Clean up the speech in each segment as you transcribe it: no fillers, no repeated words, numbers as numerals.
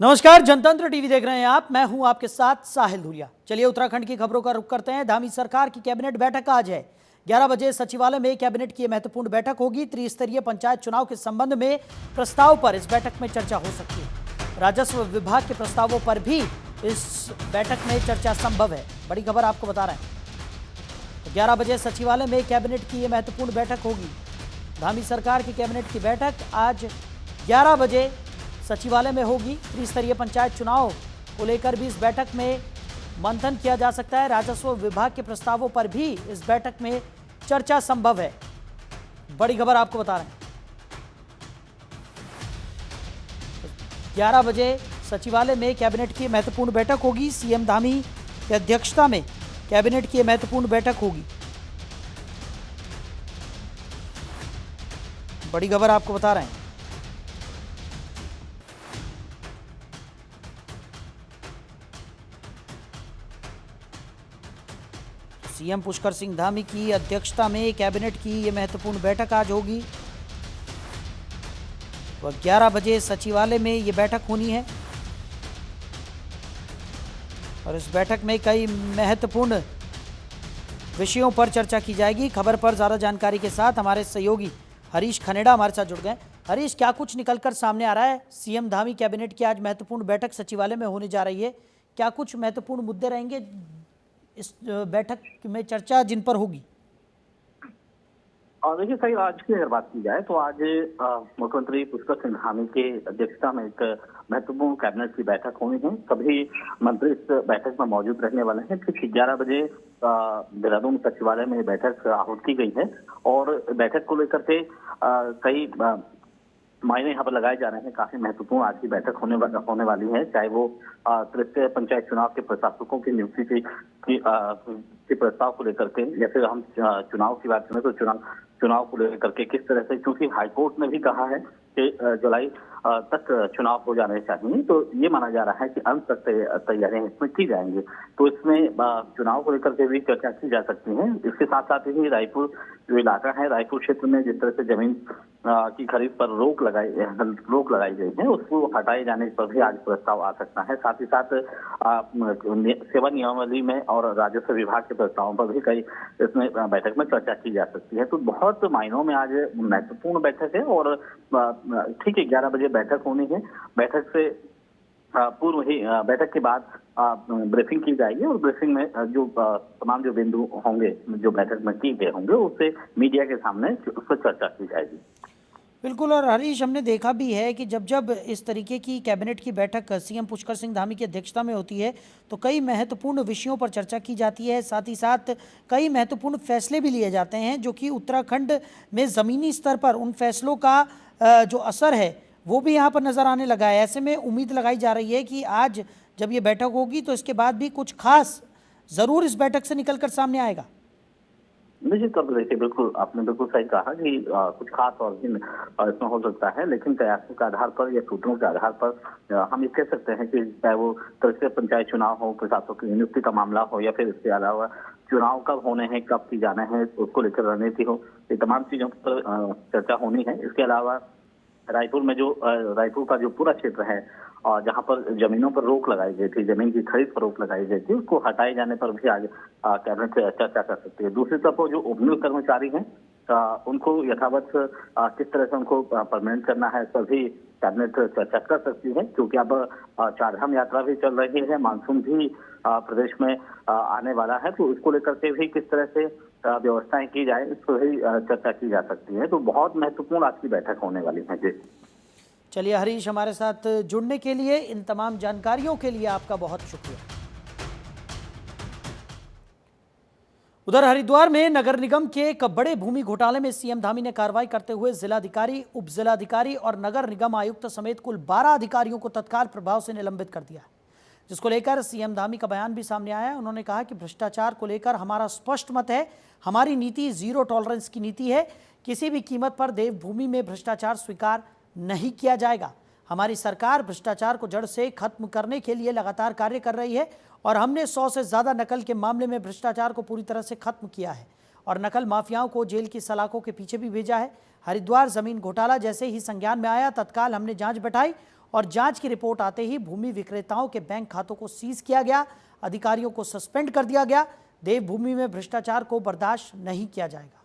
नमस्कार, जनतंत्र टीवी देख रहे हैं आप। मैं हूं आपके साथ साहिल धुरिया। चलिए उत्तराखंड की खबरों का रुख करते हैं। धामी सरकार की कैबिनेट बैठक आज है 11 बजे सचिवालय में कैबिनेट की महत्वपूर्ण बैठक होगी। त्रिस्तरीय पंचायत चुनाव के संबंध में प्रस्ताव पर इस बैठक में चर्चा हो सकती है। राजस्व विभाग के प्रस्तावों पर भी इस बैठक में चर्चा संभव है। बड़ी खबर आपको बता रहे हैं। 11 बजे सचिवालय में कैबिनेट की यह महत्वपूर्ण बैठक होगी। धामी सरकार की कैबिनेट की बैठक आज 11 बजे सचिवालय में होगी। त्रिस्तरीय पंचायत चुनाव को लेकर भी इस बैठक में मंथन किया जा सकता है। राजस्व विभाग के प्रस्तावों पर भी इस बैठक में चर्चा संभव है। बड़ी खबर आपको बता रहे हैं। 11 बजे सचिवालय में कैबिनेट की महत्वपूर्ण बैठक होगी। सीएम धामी की अध्यक्षता में कैबिनेट की महत्वपूर्ण बैठक होगी। बड़ी खबर आपको बता रहे हैं। सीएम पुष्कर सिंह धामी की अध्यक्षता में कैबिनेट की यह महत्वपूर्ण बैठक आज होगी। वह 11 बजे सचिवालय में यह बैठक होनी है और इस बैठक में कई महत्वपूर्ण विषयों पर चर्चा की जाएगी। खबर पर ज्यादा जानकारी के साथ हमारे सहयोगी हरीश खनेडा हमारे साथ जुड़ गए। हरीश, क्या कुछ निकलकर सामने आ रहा है? सीएम धामी कैबिनेट की आज महत्वपूर्ण बैठक सचिवालय में होने जा रही है। क्या कुछ महत्वपूर्ण मुद्दे रहेंगे इस बैठक में चर्चा जिन पर होगी? और देखिए सही, आज की अगर बात की जाए तो आज मुख्यमंत्री पुष्कर सिंह धामी की अध्यक्षता में एक महत्वपूर्ण कैबिनेट की बैठक होनी है। सभी मंत्री इस बैठक में मौजूद रहने वाले हैं। ठीक 11 बजे देहरादून सचिवालय में बैठक आहूत की गई है और बैठक को लेकर के कई मायने यहाँ पर लगाए जा रहे हैं। काफी महत्वपूर्ण आज की बैठक होने वाली है। चाहे वो तृतीय पंचायत चुनाव के प्रशासकों की नियुक्ति के प्रस्ताव को लेकर के, या फिर हम चुनाव की बात करें तो चुनाव को लेकर के किस तरह से, क्योंकि हाईकोर्ट ने भी कहा है कि जुलाई तक चुनाव हो जाने चाहिए, तो ये माना जा रहा है कि अंत तक तैयारियां इसमें की जाएंगी। तो इसमें चुनाव को लेकर के भी चर्चा की जा सकती है। इसके साथ साथ ही रायपुर जो इलाका है, रायपुर क्षेत्र में जिस तरह से जमीन की खरीद पर रोक लगाई गई है, उसको हटाए जाने पर भी आज प्रस्ताव आ सकता है। साथ ही साथ सेवा नियमावली में और राजस्व विभाग के प्रस्तावों पर भी कई इसमें बैठक में चर्चा की जा सकती है। तो बहुत मायनों में आज महत्वपूर्ण बैठक है और ठीक है 11 बजे बैठक होनी है। बैठक से पूर्व ही बैठक के बाद ब्रीफिंग की जाएगी और ब्रीफिंग में जो तमाम जो बिंदु होंगे जो बैठक में किए गए होंगे उससे मीडिया के सामने उस पर चर्चा की जाएगी। बिल्कुल। और हरीश, हमने देखा भी है कि जब जब इस तरीके की कैबिनेट की बैठक सीएम पुष्कर सिंह धामी की अध्यक्षता में होती है तो कई महत्वपूर्ण विषयों पर चर्चा की जाती है। साथ ही साथ कई महत्वपूर्ण फैसले भी लिए जाते हैं जो कि उत्तराखंड में ज़मीनी स्तर पर उन फैसलों का जो असर है वो भी यहाँ पर नज़र आने लगा है। ऐसे में उम्मीद लगाई जा रही है कि आज जब ये बैठक होगी तो इसके बाद भी कुछ खास ज़रूर इस बैठक से निकल कर सामने आएगा। निश्चित तौर पर देखिए, बिल्कुल आपने बिल्कुल सही कहा कि कुछ खास और भी इसमें हो सकता है, लेकिन कयासों के आधार पर या सूत्रों के आधार पर हम ये कह सकते हैं कि चाहे वो तृतीय पंचायत चुनाव हो, प्रशासकों की नियुक्ति का मामला हो, या फिर इसके अलावा चुनाव कब होने हैं, कब की जाना है, उसको लेकर रणनीति हो, ये तमाम चीजों पर चर्चा होनी है। इसके अलावा रायपुर का जो पूरा क्षेत्र है और जहां पर जमीनों पर रोक लगाई गई थी, जमीन की खरीद पर रोक लगाई गई थी, उसको हटाए जाने पर भी आज कैबिनेट चर्चा कर सकती है। दूसरी तरफ जो उपनियुक्त कर्मचारी हैं उनको यथावत किस तरह से उनको परमानेंट करना है, इस पर भी कैबिनेट चर्चा कर सकती है। क्योंकि अब चारधाम यात्रा भी चल रही है, मानसून भी प्रदेश में आने वाला है, तो इसको लेकर के भी किस तरह से व्यवस्थाएं की जाए, इस पर भी चर्चा की जा सकती है। तो बहुत महत्वपूर्ण आज की बैठक होने वाली है जी। चलिए हरीश, हमारे साथ जुड़ने के लिए, इन तमाम जानकारियों के लिए आपका बहुत शुक्रिया। उधर हरिद्वार में नगर निगम के एक बड़े भूमि घोटाले में सीएम धामी ने कार्रवाई करते हुए जिलाधिकारी, उप जिलाधिकारी और नगर निगम आयुक्त समेत कुल 12 अधिकारियों को तत्काल प्रभाव से निलंबित कर दिया, जिसको लेकर सीएम धामी का बयान भी सामने आया है। उन्होंने कहा कि भ्रष्टाचार को लेकर हमारा स्पष्ट मत है, हमारी नीति जीरो टॉलरेंस की नीति है, किसी भी कीमत पर देवभूमि में भ्रष्टाचार स्वीकार नहीं किया जाएगा। हमारी सरकार भ्रष्टाचार को जड़ से खत्म करने के लिए लगातार कार्य कर रही है और हमने 100 से ज़्यादा नकल के मामले में भ्रष्टाचार को पूरी तरह से खत्म किया है और नकल माफियाओं को जेल की सलाखों के पीछे भी भेजा है। हरिद्वार जमीन घोटाला जैसे ही संज्ञान में आया, तत्काल हमने जांच बैठाई और जांच की रिपोर्ट आते ही भूमि विक्रेताओं के बैंक खातों को सीज किया गया, अधिकारियों को सस्पेंड कर दिया गया। देवभूमि में भ्रष्टाचार को बर्दाश्त नहीं किया जाएगा।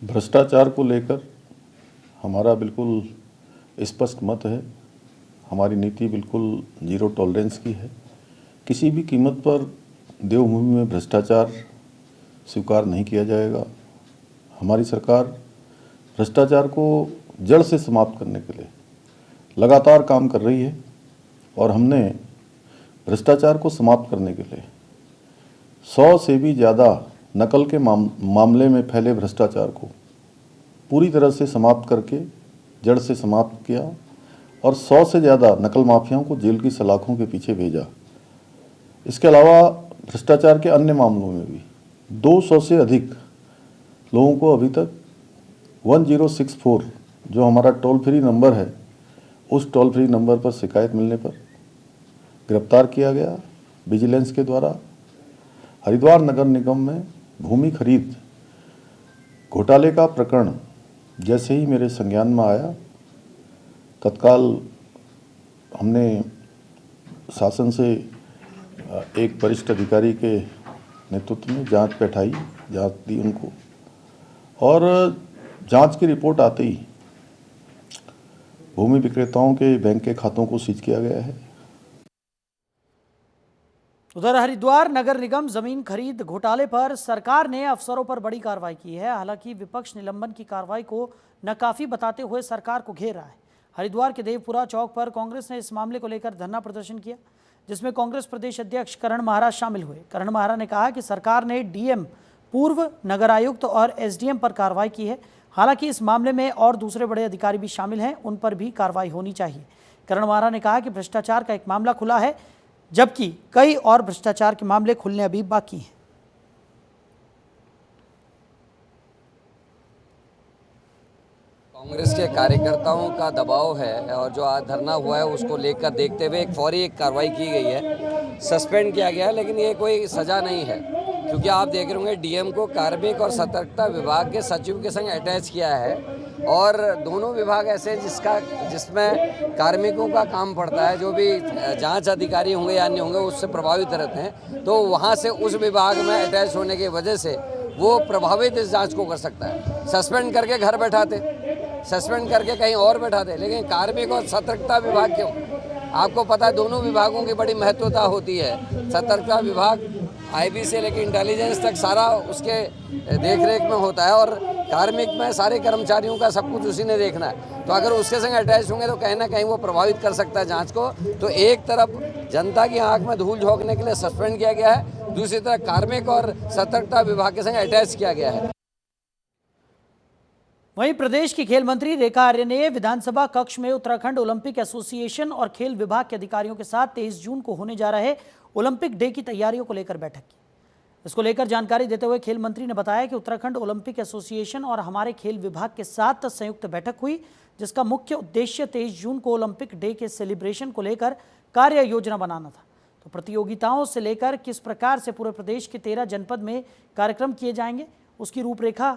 भ्रष्टाचार को लेकर हमारा बिल्कुल स्पष्ट मत है। हमारी नीति बिल्कुल जीरो टॉलरेंस की है। किसी भी कीमत पर देवभूमि में भ्रष्टाचार स्वीकार नहीं किया जाएगा। हमारी सरकार भ्रष्टाचार को जड़ से समाप्त करने के लिए लगातार काम कर रही है और हमने भ्रष्टाचार को समाप्त करने के लिए 100 से भी ज़्यादा नकल के मामले में फैले भ्रष्टाचार को पूरी तरह से समाप्त करके जड़ से समाप्त किया और 100 से ज़्यादा नकल माफियाओं को जेल की सलाखों के पीछे भेजा। इसके अलावा भ्रष्टाचार के अन्य मामलों में भी 200 से अधिक लोगों को अभी तक 1064 जो हमारा टोल फ्री नंबर है, उस टोल फ्री नंबर पर शिकायत मिलने पर गिरफ्तार किया गया विजिलेंस के द्वारा। हरिद्वार नगर निगम में भूमि खरीद घोटाले का प्रकरण जैसे ही मेरे संज्ञान में आया, तत्काल हमने शासन से एक वरिष्ठ अधिकारी के नेतृत्व में जांच बैठाई, जांच दी उनको और जांच की रिपोर्ट आते ही भूमि विक्रेताओं के बैंक के खातों को सीज किया गया है। उधर हरिद्वार नगर निगम जमीन खरीद घोटाले पर सरकार ने अफसरों पर बड़ी कार्रवाई की है। हालांकि विपक्ष निलंबन की कार्रवाई को नाकाफी बताते हुए सरकार को घेर रहा है। हरिद्वार के देवपुरा चौक पर कांग्रेस ने इस मामले को लेकर धरना प्रदर्शन किया, जिसमें कांग्रेस प्रदेश अध्यक्ष करण महारा शामिल हुए। करण महारा ने कहा कि सरकार ने डीएम, पूर्व नगर आयुक्त और एसडीएम पर कार्रवाई की है। हालांकि इस मामले में और दूसरे बड़े अधिकारी भी शामिल हैं, उन पर भी कार्रवाई होनी चाहिए। करण महारा ने कहा कि भ्रष्टाचार का एक मामला खुला है, जबकि कई और भ्रष्टाचार के मामले खुलने अभी बाकी हैं। कांग्रेस के कार्यकर्ताओं का दबाव है और जो आज धरना हुआ है उसको लेकर देखते हुए एक कार्रवाई की गई है, सस्पेंड किया गया है। लेकिन ये कोई सजा नहीं है, क्योंकि आप देख रहे होंगे डीएम को कार्मिक और सतर्कता विभाग के सचिव के संग अटैच किया है और दोनों विभाग ऐसे जिसमें कार्मिकों का काम पड़ता है, जो भी जांच अधिकारी होंगे या अन्य होंगे उससे प्रभावित रहते हैं, तो वहाँ से उस विभाग में अटैच होने की वजह से वो प्रभावित इस जांच को कर सकता है। सस्पेंड करके घर बैठाते, सस्पेंड करके कहीं और बैठाते, लेकिन कार्मिक और सतर्कता विभाग क्यों? आपको पता है दोनों विभागों की बड़ी महत्वता होती है। सतर्कता विभाग आईबी से लेकर इंटेलिजेंस तक सारा उसके देखरेख में होता है और कार्मिक में सारे कर्मचारियों का सब कुछ उसी ने देखना है। तो अगर उसके संग अटैच होंगे तो कहीं ना कहीं वो प्रभावित कर सकता है जांच को। तो एक तरफ जनता की आंख में धूल झोंकने के लिए सस्पेंड किया गया है, दूसरी तरफ कार्मिक और सतर्कता विभाग के संग अटैच किया गया है। वहीं प्रदेश की खेल मंत्री रेखा आर्य ने विधानसभा कक्ष में उत्तराखंड ओलंपिक एसोसिएशन और खेल विभाग के अधिकारियों के साथ 23 जून को होने जा रहे ओलंपिक डे की तैयारियों को लेकर बैठक की। इसको लेकर जानकारी देते हुए खेल मंत्री ने बताया कि उत्तराखंड ओलंपिक एसोसिएशन और हमारे खेल विभाग के साथ संयुक्त बैठक हुई, जिसका मुख्य उद्देश्य 23 जून को ओलंपिक डे के सेलिब्रेशन को लेकर कार्य योजना बनाना था। तो प्रतियोगिताओं से लेकर किस प्रकार से पूरे प्रदेश के 13 जनपद में कार्यक्रम किए जाएंगे, उसकी रूपरेखा,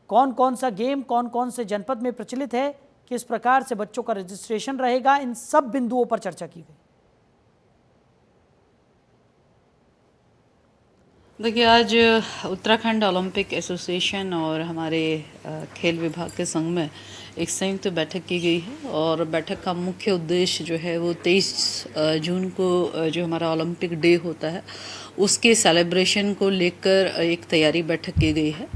कौन कौन सा गेम कौन कौन से जनपद में प्रचलित है, किस प्रकार से बच्चों का रजिस्ट्रेशन रहेगा, इन सब बिंदुओं पर चर्चा की गई। देखिए, आज उत्तराखंड ओलंपिक एसोसिएशन और हमारे खेल विभाग के संग में एक संयुक्त बैठक की गई है और बैठक का मुख्य उद्देश्य जो है वो 23 जून को जो हमारा ओलंपिक डे होता है उसके सेलिब्रेशन को लेकर एक तैयारी बैठक की गई है।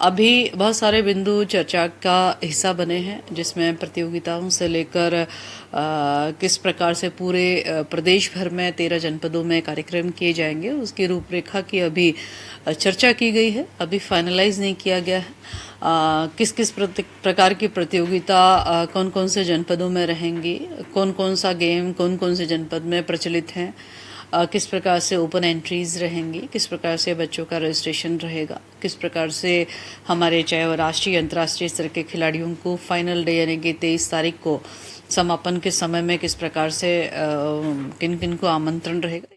अभी बहुत सारे बिंदु चर्चा का हिस्सा बने हैं, जिसमें प्रतियोगिताओं से लेकर किस प्रकार से पूरे प्रदेश भर में 13 जनपदों में कार्यक्रम किए जाएंगे उसकी रूपरेखा की अभी चर्चा की गई है। अभी फाइनलाइज नहीं किया गया है किस किस प्रकार की प्रतियोगिता कौन कौन से जनपदों में रहेंगी, कौन कौन सा गेम कौन कौन से जनपद में प्रचलित हैं, किस प्रकार से ओपन एंट्रीज रहेंगी, किस प्रकार से बच्चों का रजिस्ट्रेशन रहेगा, किस प्रकार से हमारे चाहे वो राष्ट्रीय अंतर्राष्ट्रीय स्तर के खिलाड़ियों को फाइनल डे यानी कि 23 तारीख को समापन के समय में किस प्रकार से किन किन को आमंत्रण रहेगा।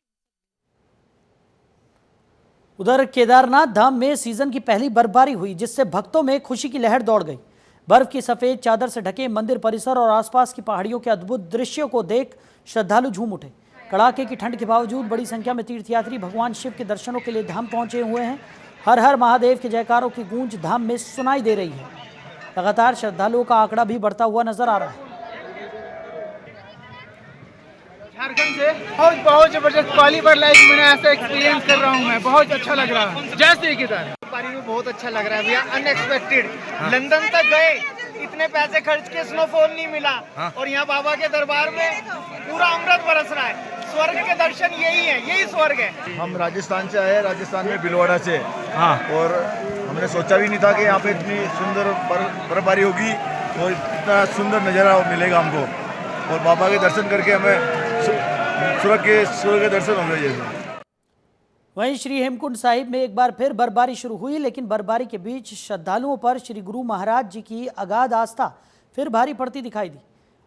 उधर केदारनाथ धाम में सीजन की पहली बर्फबारी हुई, जिससे भक्तों में खुशी की लहर दौड़ गई। बर्फ की सफेद चादर से ढके मंदिर परिसर और आसपास की पहाड़ियों के अद्भुत दृश्यों को देख श्रद्धालु झूम उठे। कड़ाके की ठंड के बावजूद बड़ी संख्या में तीर्थयात्री भगवान शिव के दर्शनों के लिए धाम पहुंचे हुए हैं। हर हर महादेव के जयकारों की गूंज धाम में सुनाई दे रही है। लगातार श्रद्धालुओं का आंकड़ा भी बढ़ता हुआ नजर आ रहा है। झारखंड से बहुत जबरदस्त पहली बार लाइफ मैंने ऐसा एक्सपीरियंस कर रहा हूँ। मैं बहुत अच्छा लग रहा है। जय श्री केदार पारी में बहुत अच्छा लग रहा है भैया, अनएक्सपेक्टेड। लंदन तक गए, इतने पैसे खर्च के स्नोफॉल नहीं मिला। और यहाँ बाबा के दरबार में पूरा अमृत बरस रहा है। स्वर्ग के दर्शन यही है, यही स्वर्ग है। हम राजस्थान से आए, राजस्थान में भीलवाड़ा से। और हमने सोचा भी नहीं था कि यहाँ पे इतनी सुंदर बर्फबारी होगी और इतना सुंदर नज़ारा मिलेगा हमको। और बाबा के दर्शन करके हमें सूरज के दर्शन हो गए। जैसे वहीं श्री हेमकुंड साहिब में एक बार फिर बर्फबारी शुरू हुई, लेकिन बर्फबारी के बीच श्रद्धालुओं पर श्री गुरु महाराज जी की अगाध आस्था फिर भारी पड़ती दिखाई दी।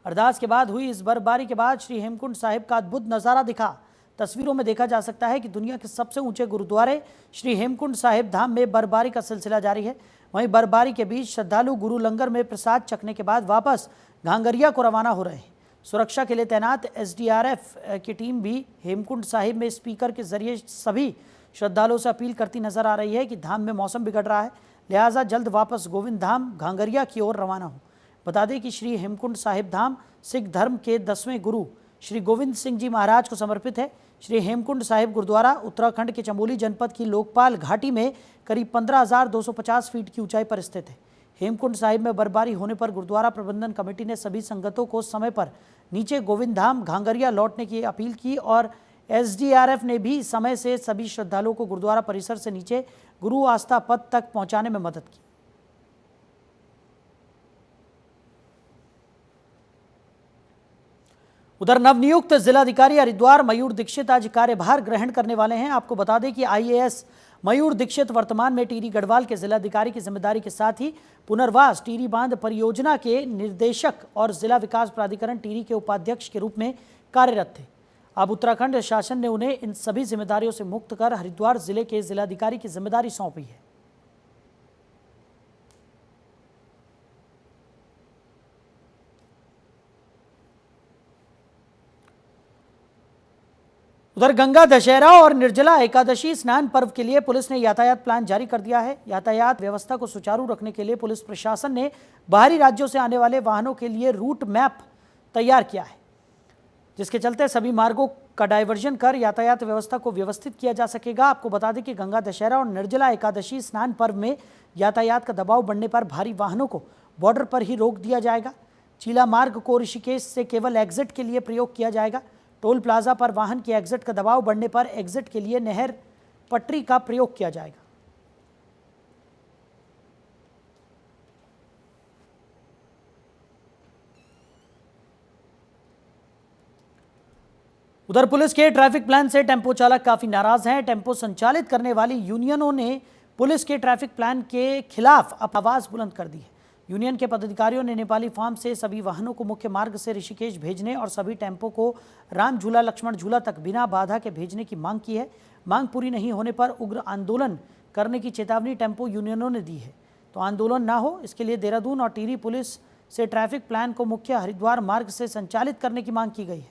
अरदास के बाद हुई इस बर्फबारी के बाद श्री हेमकुंड साहिब का अद्भुत नज़ारा दिखा। तस्वीरों में देखा जा सकता है कि दुनिया के सबसे ऊंचे गुरुद्वारे श्री हेमकुंड साहिब धाम में बर्फबारी का सिलसिला जारी है। वहीं बर्फबारी के बीच श्रद्धालु गुरु लंगर में प्रसाद चखने के बाद वापस घांगरिया को रवाना हो रहे हैं। सुरक्षा के लिए तैनात एसडीआरएफ की टीम भी हेमकुंड साहिब में स्पीकर के जरिए सभी श्रद्धालुओं से अपील करती नजर आ रही है कि धाम में मौसम बिगड़ रहा है, लिहाजा जल्द वापस गोविंद धाम घांगरिया की ओर रवाना हो। बता दें कि श्री हेमकुंड साहिब धाम सिख धर्म के 10वें गुरु श्री गोविंद सिंह जी महाराज को समर्पित है। श्री हेमकुंड साहिब गुरुद्वारा उत्तराखंड के चमोली जनपद की लोकपाल घाटी में करीब 15,250 फीट की ऊंचाई पर स्थित है। हेमकुंड साहिब में बर्फबारी होने पर गुरुद्वारा प्रबंधन कमेटी ने सभी संगतों को समय पर नीचे गोविंद धाम घांगरिया लौटने की अपील की और एसडीआरएफ ने भी समय से सभी श्रद्धालुओं को गुरुद्वारा परिसर से नीचे गुरु आस्था पथ तक पहुंचाने में मदद की। उधर नवनियुक्त जिलाधिकारी हरिद्वार मयूर दीक्षित आज कार्यभार ग्रहण करने वाले हैं। आपको बता दें कि आईएएस मयूर दीक्षित वर्तमान में टिहरी गढ़वाल के जिलाधिकारी की जिम्मेदारी के साथ ही पुनर्वास टिहरी बांध परियोजना के निर्देशक और जिला विकास प्राधिकरण टिहरी के उपाध्यक्ष के रूप में कार्यरत थे। अब उत्तराखंड शासन ने उन्हें इन सभी जिम्मेदारियों से मुक्त कर हरिद्वार जिले के जिलाधिकारी की जिम्मेदारी सौंपी है। उधर गंगा दशहरा और निर्जला एकादशी स्नान पर्व के लिए पुलिस ने यातायात प्लान जारी कर दिया है। यातायात व्यवस्था को सुचारू रखने के लिए पुलिस प्रशासन ने बाहरी राज्यों से आने वाले वाहनों के लिए रूट मैप तैयार किया है, जिसके चलते सभी मार्गों का डायवर्जन कर यातायात व्यवस्था को व्यवस्थित किया जा सकेगा। आपको बता दें कि गंगा दशहरा और निर्जला एकादशी स्नान पर्व में यातायात का दबाव बढ़ने पर भारी वाहनों को बॉर्डर पर ही रोक दिया जाएगा। चीला मार्ग को ऋषिकेश से केवल एग्जिट के लिए प्रयोग किया जाएगा। टोल प्लाजा पर वाहन के एग्जिट का दबाव बढ़ने पर एग्जिट के लिए नहर पटरी का प्रयोग किया जाएगा। उधर पुलिस के ट्रैफिक प्लान से टेम्पो चालक काफी नाराज हैं। टेम्पो संचालित करने वाली यूनियनों ने पुलिस के ट्रैफिक प्लान के खिलाफ आवाज बुलंद कर दी है। यूनियन के पदाधिकारियों ने नेपाली फार्म से सभी वाहनों को मुख्य मार्ग से ऋषिकेश भेजने और सभी टेम्पो को राम झूला लक्ष्मण झूला तक बिना बाधा के भेजने की मांग की है। मांग पूरी नहीं होने पर उग्र आंदोलन करने की चेतावनी टेम्पो यूनियनों ने दी है। तो आंदोलन ना हो, इसके लिए देहरादून और टिहरी पुलिस से ट्रैफिक प्लान को मुख्य हरिद्वार मार्ग से संचालित करने की मांग की गई है।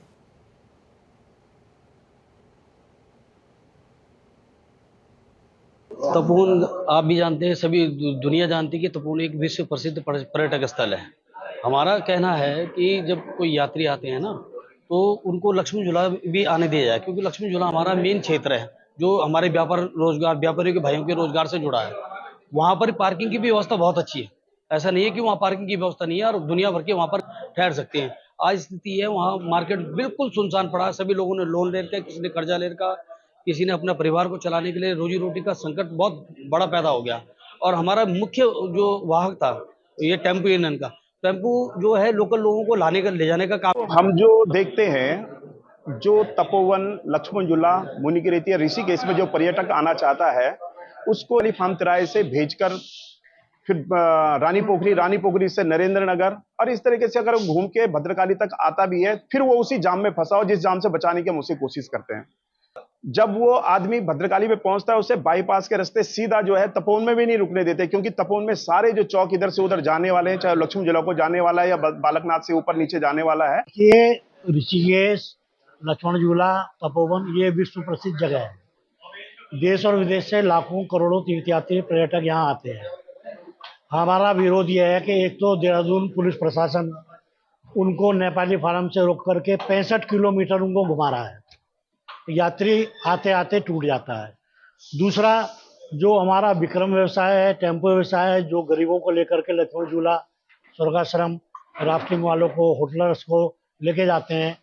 तपोवन आप भी जानते हैं, सभी दुनिया जानती है कि तपोवन एक विश्व प्रसिद्ध पर्यटक स्थल है। हमारा कहना है कि जब कोई यात्री आते हैं ना, तो उनको लक्ष्मण झूला भी आने दिया जाए, क्योंकि लक्ष्मण झूला हमारा मेन क्षेत्र है जो हमारे व्यापारियों के भाइयों के रोजगार से जुड़ा है। वहाँ पर पार्किंग की भी व्यवस्था बहुत अच्छी है। ऐसा नहीं है कि वहाँ पार्किंग की व्यवस्था नहीं है और दुनिया भर के वहाँ पर ठहर सकते हैं। आज स्थिति है वहाँ मार्केट बिल्कुल सुनसान पड़ा। सभी लोगों ने लोन ले रखा, किसी ने कर्जा ले रखा, किसी ने अपना परिवार को चलाने के लिए रोजी रोटी का संकट बहुत बड़ा पैदा हो गया। और हमारा मुख्य जो वाहक था ये टेम्पो यूनियन का, टेम्पो जो है लोकल लोगों को ले जाने का काम। हम जो देखते हैं, जो तपोवन, लक्ष्मण झूला, मुनि की रेती, ऋषिकेश में जो पर्यटक आना चाहता है उसको फार्म तिराए से भेजकर फिर रानी पोखरी से नरेंद्र नगर और इस तरीके से अगर घूम के भद्रकाली तक आता भी है, फिर वो उसी जाम में फंसा हो जिस जाम से बचाने की हम उसे कोशिश करते हैं। जब वो आदमी भद्रकाली में पहुंचता है उसे बाईपास के रास्ते सीधा जो है तपोवन में भी नहीं रुकने देते, क्योंकि तपोवन में सारे जो चौक इधर से उधर जाने वाले हैं, चाहे लक्ष्मण झूला को जाने वाला है या बालकनाथ से ऊपर नीचे जाने वाला है। ये ऋषिकेश, लक्ष्मण झूला, तपोवन ये विश्व प्रसिद्ध जगह है। देश और विदेश से लाखों करोड़ों तीर्थयात्री पर्यटक यहाँ आते हैं। हमारा विरोध यह है कि एक तो देहरादून पुलिस प्रशासन उनको नेपाली फार्म से रोक करके 65 किलोमीटर उनको घुमा रहा है, यात्री आते आते टूट जाता है। दूसरा, जो हमारा विक्रम व्यवसाय है, टेम्पो व्यवसाय है, जो गरीबों को लेकर के लक्ष्मण झूला, स्वर्गाश्रम, राफ्टिंग वालों को, होटलर्स को लेके जाते हैं,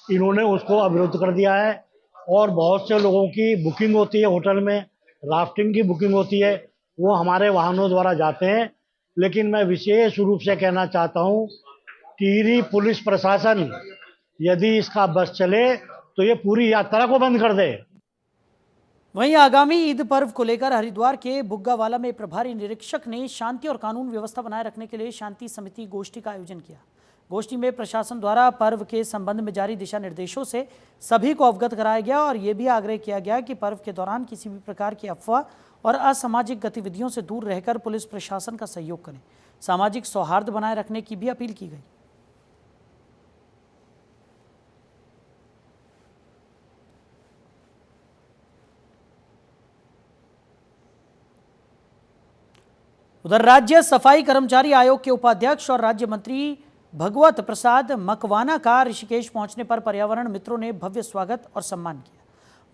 इन्होंने उसको अवरुद्ध कर दिया है। और बहुत से लोगों की बुकिंग होती है होटल में, राफ्टिंग की बुकिंग होती है, वो हमारे वाहनों द्वारा जाते हैं। लेकिन मैं विशेष रूप से कहना चाहता हूँ, टिहरी पुलिस प्रशासन यदि इसका बस चले तो ये पूरी यात्रा को बंद कर दे। वहीं आगामी ईद पर्व को लेकर हरिद्वार के बुग्गावाला में प्रभारी निरीक्षक ने शांति और कानून व्यवस्था बनाए रखने के लिए शांति समिति गोष्ठी का आयोजन किया। गोष्ठी में प्रशासन द्वारा पर्व के संबंध में जारी दिशा निर्देशों से सभी को अवगत कराया गया और ये भी आग्रह किया गया कि पर्व के दौरान किसी भी प्रकार की अफवाह और असामाजिक गतिविधियों से दूर रहकर पुलिस प्रशासन का सहयोग करें। सामाजिक सौहार्द बनाए रखने की भी अपील की गई। उधर राज्य सफाई कर्मचारी आयोग के उपाध्यक्ष और राज्य मंत्री भगवत प्रसाद मकवाना का ऋषिकेश पहुंचने पर पर्यावरण मित्रों ने भव्य स्वागत और सम्मान किया।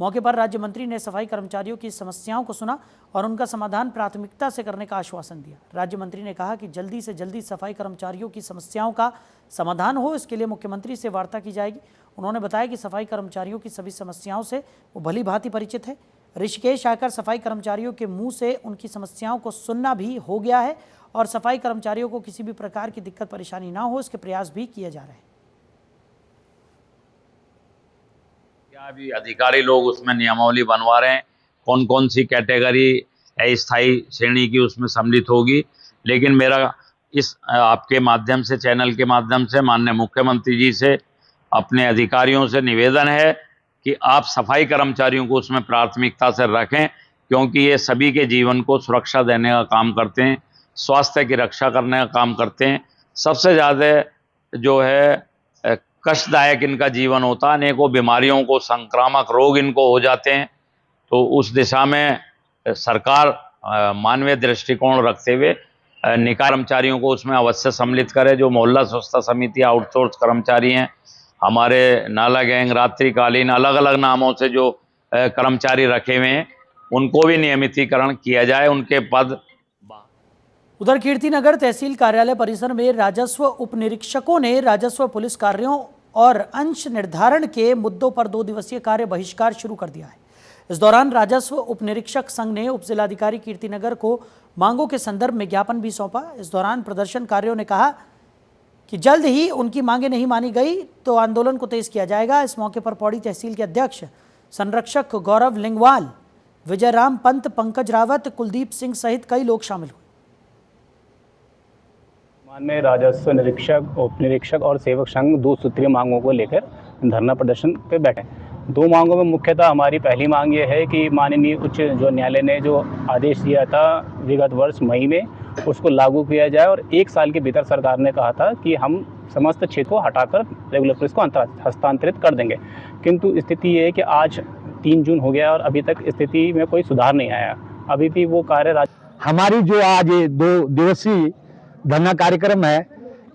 मौके पर राज्य मंत्री ने सफाई कर्मचारियों की समस्याओं को सुना और उनका समाधान प्राथमिकता से करने का आश्वासन दिया। राज्य मंत्री ने कहा कि जल्दी से जल्दी सफाई कर्मचारियों की समस्याओं का समाधान हो, इसके लिए मुख्यमंत्री से वार्ता की जाएगी। उन्होंने बताया कि सफाई कर्मचारियों की सभी समस्याओं से वो भली भांति परिचित है। ऋषिकेश आकर सफाई कर्मचारियों के मुंह से उनकी समस्याओं को सुनना भी हो गया है और सफाई कर्मचारियों को किसी भी प्रकार की दिक्कत परेशानी ना हो, इसके प्रयास भी किए जा रहे हैं। क्या अभी अधिकारी लोग उसमें नियमावली बनवा रहे हैं, कौन कौन सी कैटेगरी अस्थायी श्रेणी की उसमें सम्मिलित होगी। लेकिन मेरा इस आपके माध्यम से, चैनल के माध्यम से माननीय मुख्यमंत्री जी से, अपने अधिकारियों से निवेदन है कि आप सफाई कर्मचारियों को उसमें प्राथमिकता से रखें, क्योंकि ये सभी के जीवन को सुरक्षा देने का काम करते हैं, स्वास्थ्य की रक्षा करने का काम करते हैं। सबसे ज़्यादा जो है कष्टदायक इनका जीवन होता है, अनेकों बीमारियों को, संक्रामक रोग इनको हो जाते हैं। तो उस दिशा में सरकार मानवीय दृष्टिकोण रखते हुए निकाय कर्मचारियों को उसमें अवश्य सम्मिलित करे। जो मोहल्ला स्वच्छता समिति आउटसोर्स कर्मचारी हैं, हमारे नाला गैंग, रात्रिकालीन, अलग अलग नामों से जो कर्मचारी रखे हुए हैं, उनको भी नियमितीकरण किया जाए, उनके पद। उधर कीर्तिनगर तहसील कार्यालय परिसर में राजस्व उप निरीक्षकों ने राजस्व पुलिस कार्यों और अंश निर्धारण के मुद्दों पर 2 दिवसीय कार्य बहिष्कार शुरू कर दिया है। इस दौरान राजस्व उप निरीक्षक संघ ने उप जिलाधिकारी कीर्तिनगर को मांगों के संदर्भ में ज्ञापन भी सौंपा। इस दौरान प्रदर्शनकारियों ने कहा कि जल्द ही उनकी मांगें नहीं मानी गई तो आंदोलन को तेज किया जाएगा। इस मौके पर पौड़ी तहसील के अध्यक्ष संरक्षक गौरव लिंगवाल, विजयराम पंत, पंकज रावत, कुलदीप सिंह सहित कई लोग शामिल हुए। माननीय राजस्व निरीक्षक, उप निरीक्षक और सेवक संघ 2 सूत्रीय मांगों को लेकर धरना प्रदर्शन पे बैठे। 2 मांगों में मुख्यतः हमारी पहली मांग ये है कि माननीय उच्च न्यायालय ने जो आदेश दिया था विगत वर्ष मई में, उसको लागू किया जाए और 1 साल के भीतर सरकार ने कहा था कि हम समस्त क्षेत्र को हटाकर रेगुलर पुलिस को हस्तांतरित कर देंगे। किंतु स्थिति ये है कि आज 3 जून हो गया और अभी तक स्थिति में कोई सुधार नहीं आया। अभी भी वो कार्य हमारी जो आज 2 दिवसीय धरना कार्यक्रम है,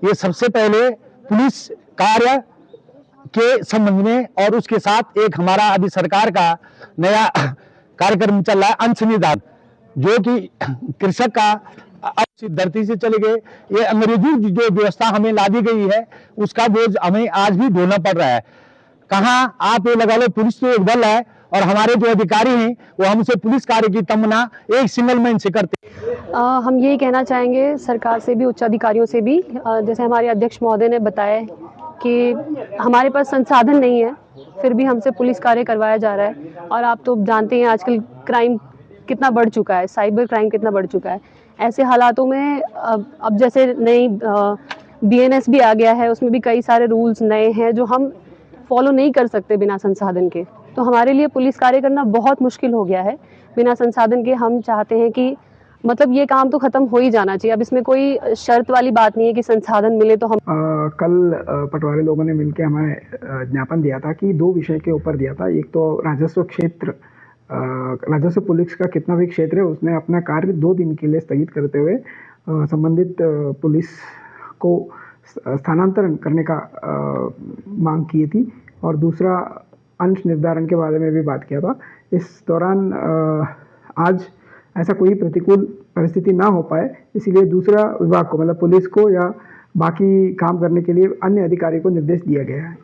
ये सबसे पहले पुलिस कार्य के संबंध में और उसके साथ एक हमारा अभी सरकार का नया कार्यक्रम चल रहा है अंश निर्धारण, जो कि कृषक का धरती से चले गए। ये अंग्रेजी जो व्यवस्था हमें ला दी गई है, उसका बोझ हमें आज भी ढोना पड़ रहा है। कहाँ आप ये लगा लो, पुलिस तो एक दल है और हमारे जो अधिकारी हैं वो हमसे पुलिस कार्य की तमन्ना एक सिंगल मैन से करते। हम यही कहना चाहेंगे सरकार से भी, उच्च अधिकारियों से भी, जैसे हमारे अध्यक्ष महोदय ने बताया कि हमारे पास संसाधन नहीं है, फिर भी हमसे पुलिस कार्य करवाया जा रहा है। और आप तो जानते हैं आजकल क्राइम कितना बढ़ चुका है, साइबर क्राइम कितना बढ़ चुका है। ऐसे हालातों में अब जैसे नई BNS भी आ गया है, उसमें भी कई सारे रूल्स नए हैं जो हम फॉलो नहीं कर सकते बिना संसाधन के। तो हमारे लिए पुलिस कार्य करना बहुत मुश्किल हो गया है। बिना संसाधन के हम चाहते हैं कि मतलब ये काम तो खत्म हो ही जाना चाहिए। अब इसमें कोई शर्त वाली बात नहीं है कि संसाधन मिले तो हम कल पटवारी लोगों ने मिलकर हमें ज्ञापन दिया था कि 2 विषय के ऊपर दिया था। एक तो राजस्व क्षेत्र, राजस्व पुलिस का कितना भी क्षेत्र है उसने अपना कार्य 2 दिन के लिए स्थगित करते हुए संबंधित पुलिस को स्थानांतरण करने का मांग की थी, और दूसरा अंश निर्धारण के बारे में भी बात किया था। इस दौरान आज ऐसा कोई प्रतिकूल परिस्थिति ना हो पाए, इसीलिए दूसरा विभाग को मतलब पुलिस को या बाकी काम करने के लिए अन्य अधिकारी को निर्देश दिया गया है।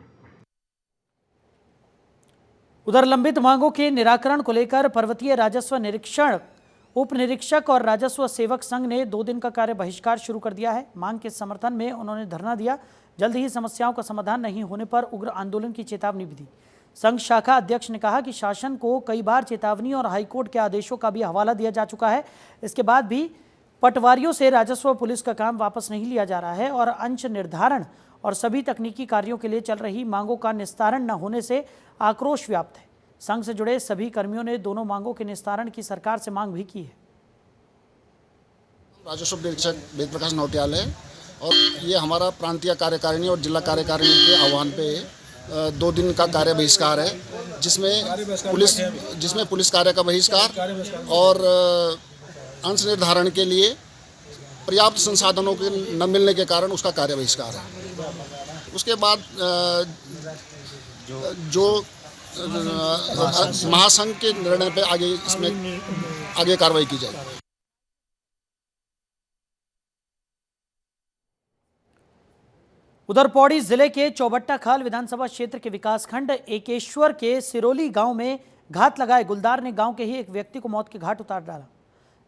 उधर लंबित मांगों के निराकरण को लेकर पर्वतीय राजस्व निरीक्षण, उप निरीक्षक और राजस्व सेवक संघ ने 2 दिन का कार्य बहिष्कार शुरू कर दिया है। मांग के समर्थन में उन्होंने धरना दिया। जल्द ही समस्याओं का समाधान नहीं होने पर उग्र आंदोलन की चेतावनी भी दी। संघ शाखा अध्यक्ष ने कहा कि शासन को कई बार चेतावनी और हाईकोर्ट के आदेशों का भी हवाला दिया जा चुका है। इसके बाद भी पटवारियों से राजस्व पुलिस का काम वापस नहीं लिया जा रहा है और अंश निर्धारण और सभी तकनीकी कार्यों के लिए चल रही मांगों का निस्तारण न होने से आक्रोश व्याप्त है। संघ से जुड़े सभी कर्मियों ने दोनों मांगों के निस्तारण की सरकार से मांग भी की है। राजस्व निरीक्षक वेद प्रकाश नौटियाल है और ये हमारा प्रांतीय कार्यकारिणी और जिला कार्यकारिणी के आह्वान पे 2 दिन का कार्य बहिष्कार है, जिसमें पुलिस कार्य का बहिष्कार और अंश निर्धारण के लिए पर्याप्त संसाधनों के न मिलने के कारण उसका कार्य बहिष्कार है। उसके बाद जो महासंघ के निर्णय पे आगे कार्रवाई की जाएगी। उधर पौड़ी जिले के चौबट्टा खाल विधानसभा क्षेत्र के विकासखंड एकेश्वर के सिरोली गांव में घात लगाए गुलदार ने गांव के ही एक व्यक्ति को मौत के घाट उतार डाला।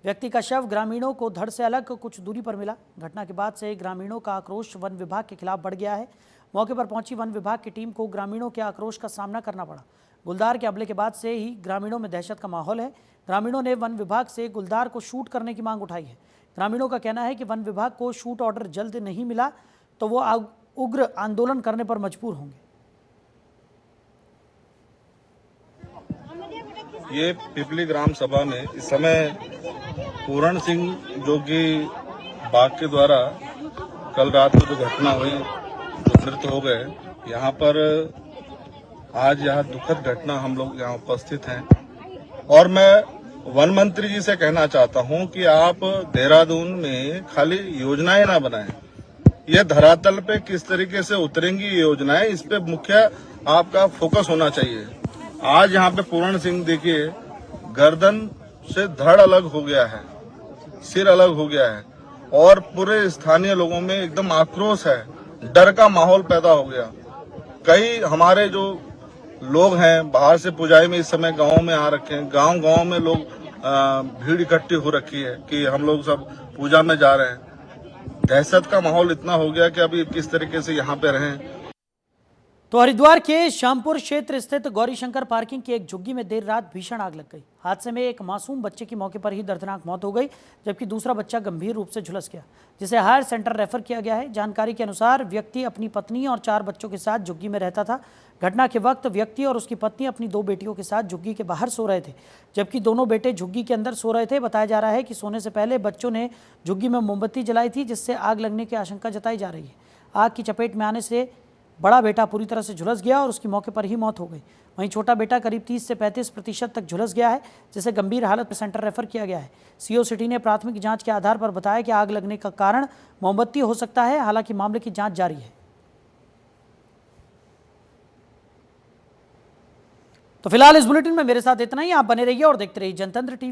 व्यक्ति का शव ग्रामीणों को धड़ से अलग कुछ दूरी पर मिला। घटना के बाद से ग्रामीणों का आक्रोश वन विभाग के खिलाफ बढ़ गया है। मौके पर पहुंची वन विभाग की टीम को ग्रामीणों के आक्रोश का सामना करना पड़ा। गुलदार के हमले के बाद से ही ग्रामीणों में दहशत का माहौल है। ग्रामीणों ने वन विभाग से गुलदार को शूट करने की मांग उठाई है। ग्रामीणों का कहना है कि वन विभाग को शूट ऑर्डर जल्द नहीं मिला तो वो उग्र आंदोलन करने पर मजबूर होंगे। ये पिपली ग्राम सभा में इस समय पूरण सिंह जो कि बाघ के द्वारा कल रात को जो घटना हुई, जो मृत हो गए, यहाँ पर आज यह दुखद घटना हम लोग यहाँ उपस्थित हैं और मैं वन मंत्री जी से कहना चाहता हूँ कि आप देहरादून में खाली योजनाएं ना बनाएं, यह धरातल पे किस तरीके से उतरेंगी ये योजनाएं, इस पे मुख्य आपका फोकस होना चाहिए। आज यहाँ पे पूर्ण सिंह देखिए गर्दन से धड़ अलग हो गया है, सिर अलग हो गया है और पूरे स्थानीय लोगों में एकदम आक्रोश है, डर का माहौल पैदा हो गया। कई हमारे जो लोग हैं बाहर से पुजाई में इस समय गाँव में आ रखे हैं, गाँव में लोग भीड़ इकट्ठी हो रखी है कि हम लोग सब पूजा में जा रहे हैं। दहशत का माहौल इतना हो गया कि अभी किस तरीके से यहाँ पे रहें। तो हरिद्वार के श्यामपुर क्षेत्र स्थित गौरीशंकर पार्किंग की एक झुग्गी में देर रात भीषण आग लग गई। हादसे में एक मासूम बच्चे की मौके पर ही दर्दनाक मौत हो गई, जबकि दूसरा बच्चा गंभीर रूप से झुलस गया, जिसे हायर सेंटर रेफर किया गया है। जानकारी के अनुसार व्यक्ति अपनी पत्नी और 4 बच्चों के साथ झुग्गी में रहता था। घटना के वक्त व्यक्ति और उसकी पत्नी अपनी 2 बेटियों के साथ झुग्गी के बाहर सो रहे थे, जबकि दोनों बेटे झुग्गी के अंदर सो रहे थे। बताया जा रहा है कि सोने से पहले बच्चों ने झुग्गी में मोमबत्ती जलाई थी, जिससे आग लगने की आशंका जताई जा रही है। आग की चपेट में आने से बड़ा बेटा पूरी तरह से झुलस गया और उसकी मौके पर ही मौत हो गई। वहीं छोटा बेटा करीब 30 से 35% तक झुलस गया है, जिसे गंभीर हालत में सेंटर रेफर किया गया है। सीओ सिटी ने प्राथमिक जांच के आधार पर बताया कि आग लगने का कारण मोमबत्ती हो सकता है। हालांकि मामले की जांच जारी है। तो फिलहाल इस बुलेटिन में मेरे साथ इतना ही। आप बने रहिए और देखते रहिए जनतंत्र टीवी।